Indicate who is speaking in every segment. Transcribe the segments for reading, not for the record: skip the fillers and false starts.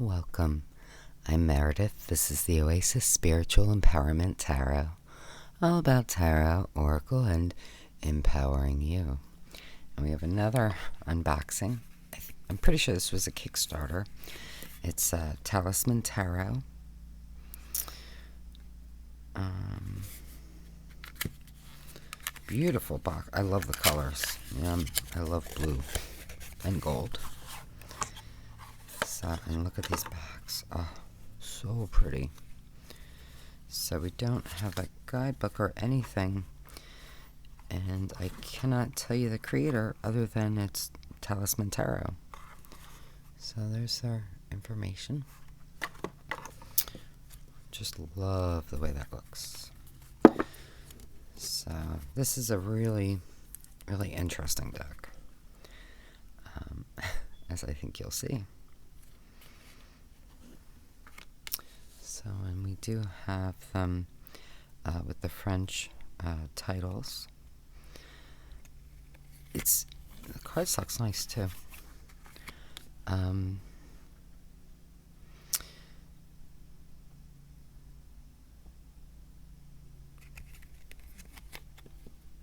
Speaker 1: Welcome. I'm Meredith. This is the Oasis Spiritual Empowerment Tarot. All about tarot, oracle, and empowering you. And we have another unboxing. I'm pretty sure this was a Kickstarter. It's Talisman Tarot. Beautiful box. I love the colors. I love blue and gold. And look at these backs. Oh, so pretty. So we don't have a guidebook or anything. And I cannot tell you the creator other than it's Talisman Tarot. So there's their information. Just love the way that looks. So this is a really, really interesting deck. As I think you'll see. So, and we do have them with the French titles. The cardstock's nice too.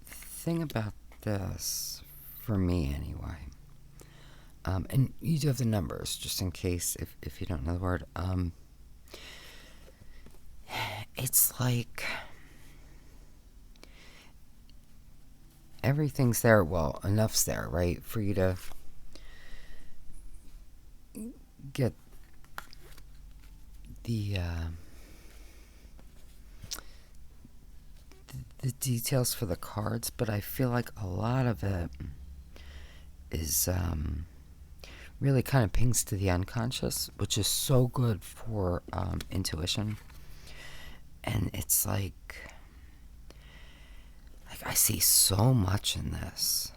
Speaker 1: Thing about this, for me anyway, and you do have the numbers just in case if you don't know the word. It's like everything's there. Well, enough's there, right? For you to get the details for the cards, but I feel like a lot of it is really kind of pings to the unconscious, which is so good for intuition. And it's like I see so much in this.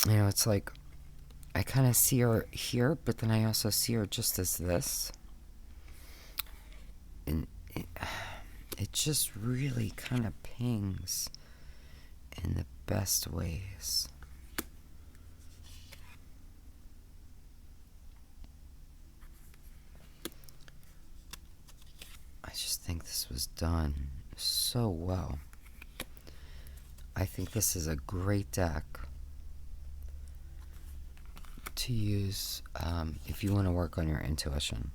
Speaker 1: You know, it's like I kind of see her here, but then I also see her just as this. And it just really kind of pings in the best ways. I just think this was done so well. I think this is a great deck to use if you want to work on your intuition.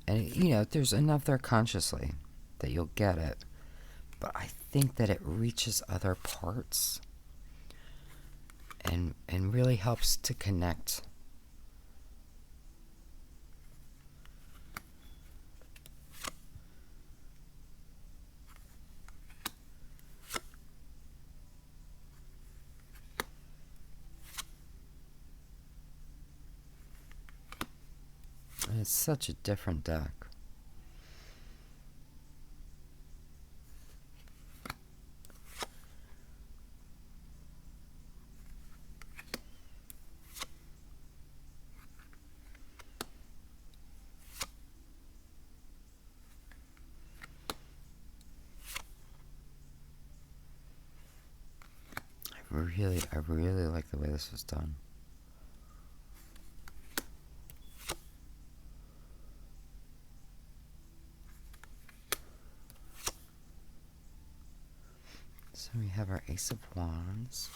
Speaker 1: And, you know, there's enough there consciously that you'll get it. But I think that it reaches other parts and really helps to connect. And it's such a different deck. I really like the way this was done. So we have our Ace of Wands.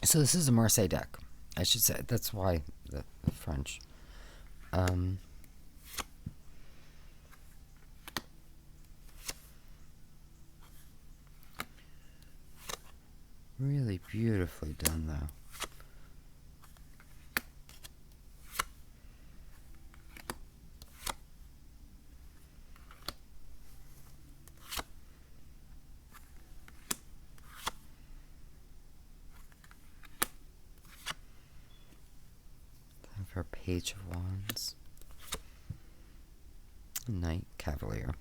Speaker 1: So this is a Marseille deck, I should say. That's why the French. Really beautifully done, though. Her Page of Wands, Knight, Cavalier,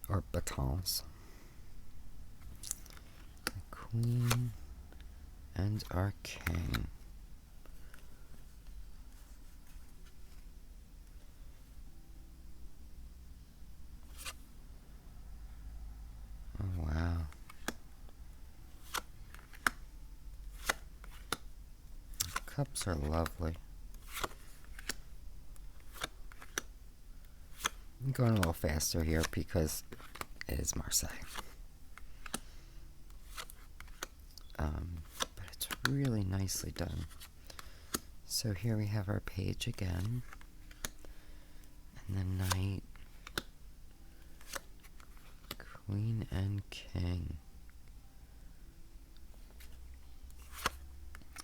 Speaker 1: or batons, the Queen, and our King. Oh, wow. cups are lovely. I'm going a little faster here because it is Marseille. But it's really nicely done. So here we have our page again. And the knight, queen, and king.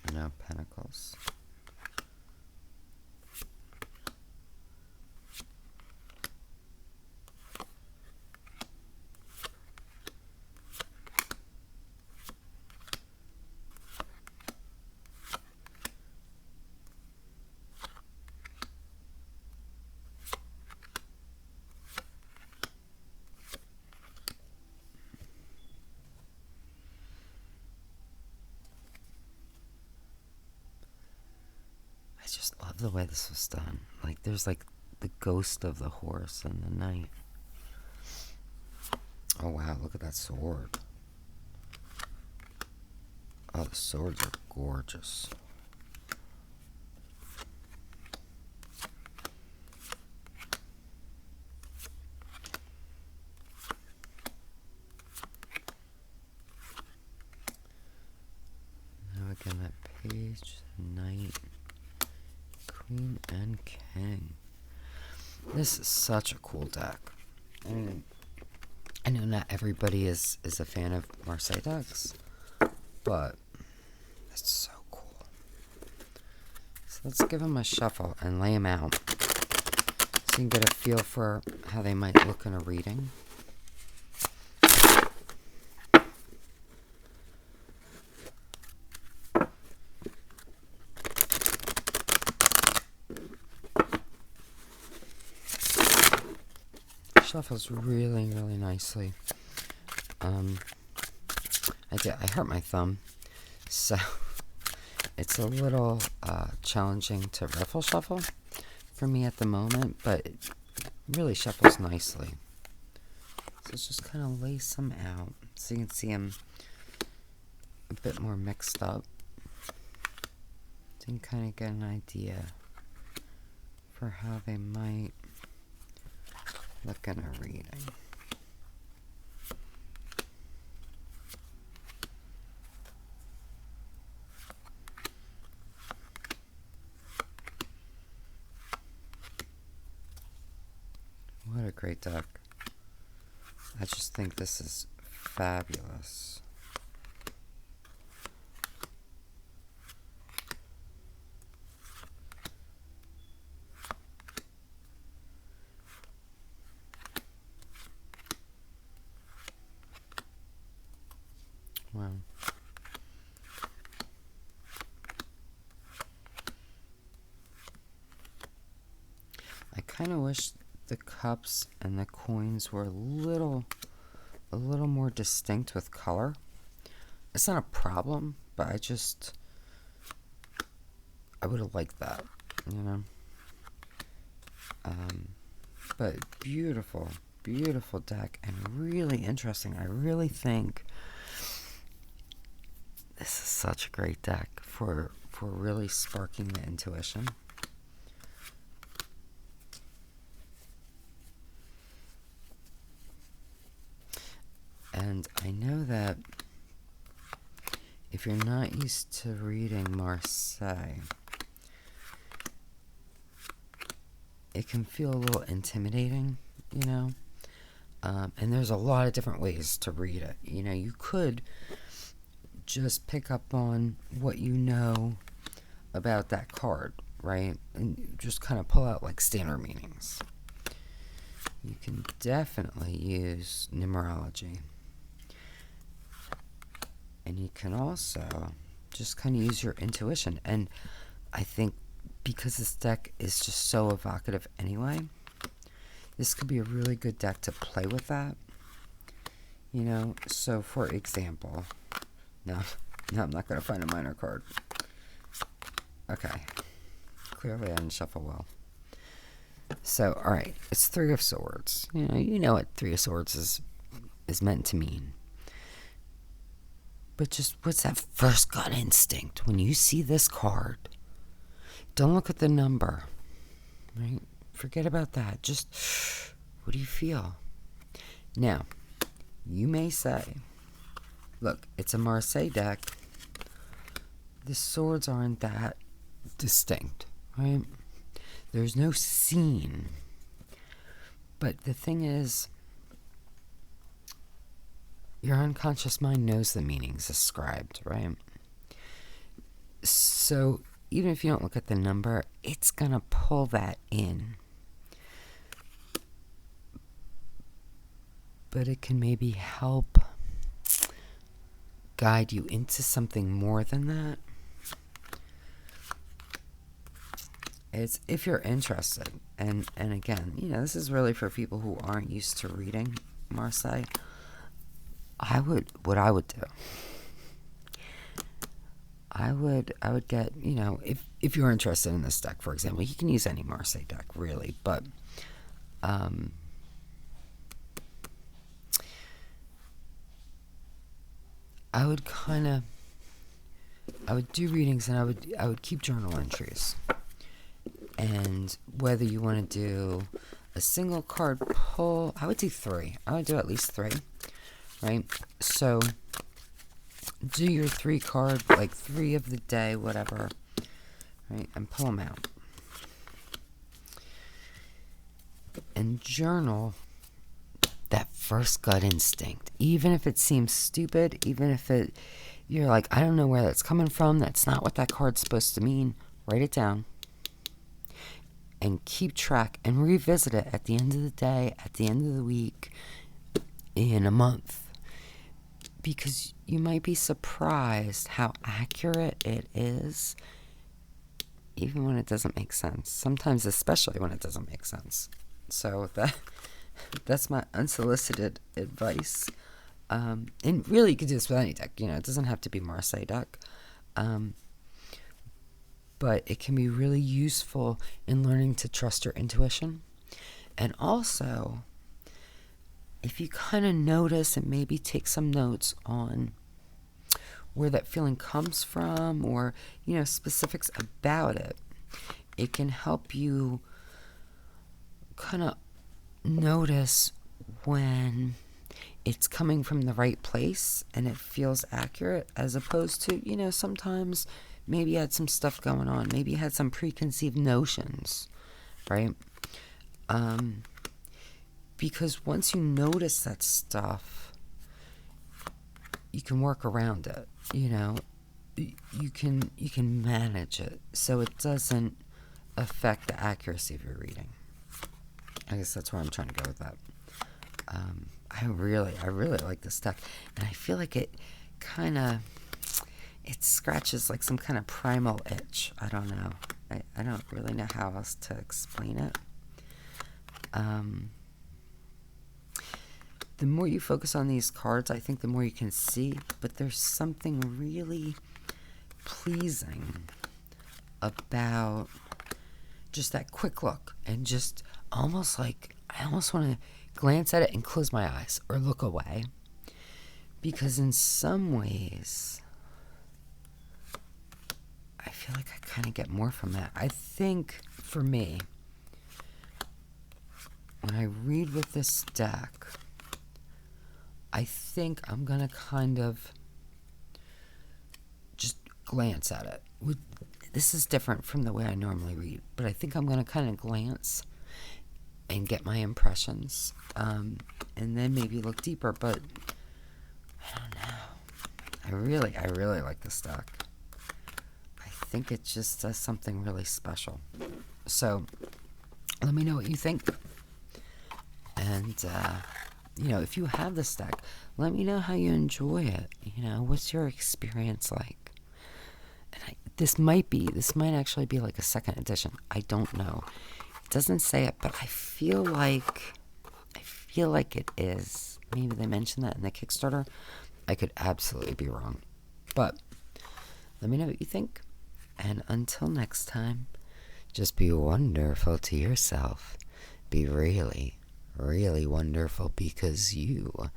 Speaker 1: And now pentacles. I just love the way this was done. Like, there's like the ghost of the horse and the knight. Oh wow, look at that sword. Oh, the swords are gorgeous. Now again, that page, knight, queen, and king. This is such a cool deck. I mean, I know not everybody is a fan of Marseille decks, but it's so cool. So let's give them a shuffle and lay them out so you can get a feel for how they might look in a reading. Shuffles really, really nicely. I hurt my thumb, so it's a little challenging to ruffle shuffle for me at the moment, but it really shuffles nicely. So let's just kind of lace them out so you can see them a bit more mixed up. So you can kind of get an idea for how they might look in a reading. What a great deck. I just think this is fabulous. Wow. I kind of wish the cups and the coins were a little more distinct with color. It's not a problem, but I would have liked that, you know. But beautiful deck and really interesting. I really think this is such a great deck for really sparking the intuition. And I know that if you're not used to reading Marseille, it can feel a little intimidating, you know? And there's a lot of different ways to read it. You know, you could just pick up on what you know about that card, right? And just kind of pull out like standard meanings. You can definitely use numerology. And you can also just kind of use your intuition. And I think because this deck is just so evocative anyway, this could be a really good deck to play with that. You know, so for example, no, I'm not going to find a minor card. Okay. Clearly I didn't shuffle well. So, alright, it's Three of Swords. You know what Three of Swords is meant to mean. But just what's that first gut instinct when you see this card? Don't look at the number, right? Forget about that. Just, what do you feel? Now, you may say, look, it's a Marseille deck. The swords aren't that distinct, right? There's no scene. But the thing is, your unconscious mind knows the meanings ascribed, right? So even if you don't look at the number, it's going to pull that in. But it can maybe help guide you into something more than that. It's if you're interested. And again, this is really for people who aren't used to reading Marseille. What I would do, I would get, if you're interested in this deck, for example, you can use any Marseille deck, really, but I would do readings, and I would keep journal entries. And whether you want to do a single card pull, I would do 3. I would do at least 3, right? So do your 3 card, like 3 of the day, whatever, right? And pull them out. And journal that first gut instinct. Even if it seems stupid, even if you're like, I don't know where that's coming from, that's not what that card's supposed to mean, write it down. And keep track and revisit it at the end of the day, at the end of the week, in a month. Because you might be surprised how accurate it is, even when it doesn't make sense. Sometimes, especially when it doesn't make sense. So that's my unsolicited advice. And really, you could do this with any deck. It doesn't have to be Marseille deck. But it can be really useful in learning to trust your intuition. And also, if you kind of notice and maybe take some notes on where that feeling comes from, or, specifics about it, it can help you kind of notice when it's coming from the right place and it feels accurate, as opposed to, sometimes maybe you had some stuff going on. Maybe you had some preconceived notions, right? Because once you notice that stuff, you can work around it, You can manage it so it doesn't affect the accuracy of your reading. I guess that's where I'm trying to go with that. I really like this deck, and I feel like it scratches like some kind of primal itch. I don't know. I don't really know how else to explain it. The more you focus on these cards, I think the more you can see, but there's something really pleasing about just that quick look, and just almost like I almost want to glance at it and close my eyes or look away, because in some ways I feel like I kind of get more from that. I think for me, when I read with this deck, I think I'm gonna kind of just glance at it. This is different from the way I normally read, but I think I'm going to kind of glance and get my impressions, and then maybe look deeper, but I don't know. I really like this deck. I think it just does something really special. So, let me know what you think. And, if you have this deck, let me know how you enjoy it. What's your experience like? And this might actually be like a second edition. I don't know. It doesn't say it, but I feel like it is. Maybe they mentioned that in the Kickstarter. I could absolutely be wrong. But let me know what you think. And until next time, just be wonderful to yourself. Be really, really wonderful, because you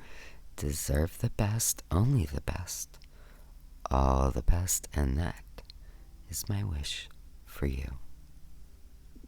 Speaker 1: deserve the best, only the best, all the best, and that is my wish for you.